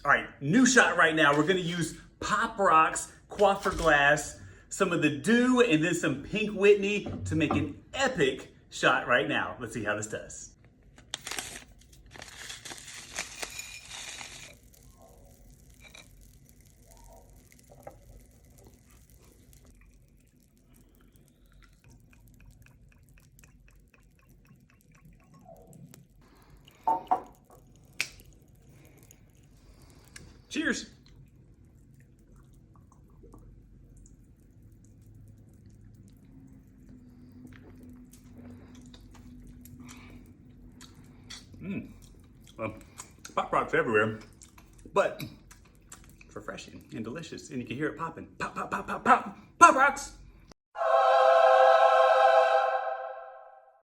All right, new shot right now. We're gonna use Pop Rocks Coiffure Glass, some of the Dew, and then some Pink Whitney to make an epic shot right now. Let's see how this does. Cheers. Well, Pop Rocks everywhere, but it's refreshing and delicious, and you can hear it popping. Pop, pop, pop, pop, pop. Pop Rocks.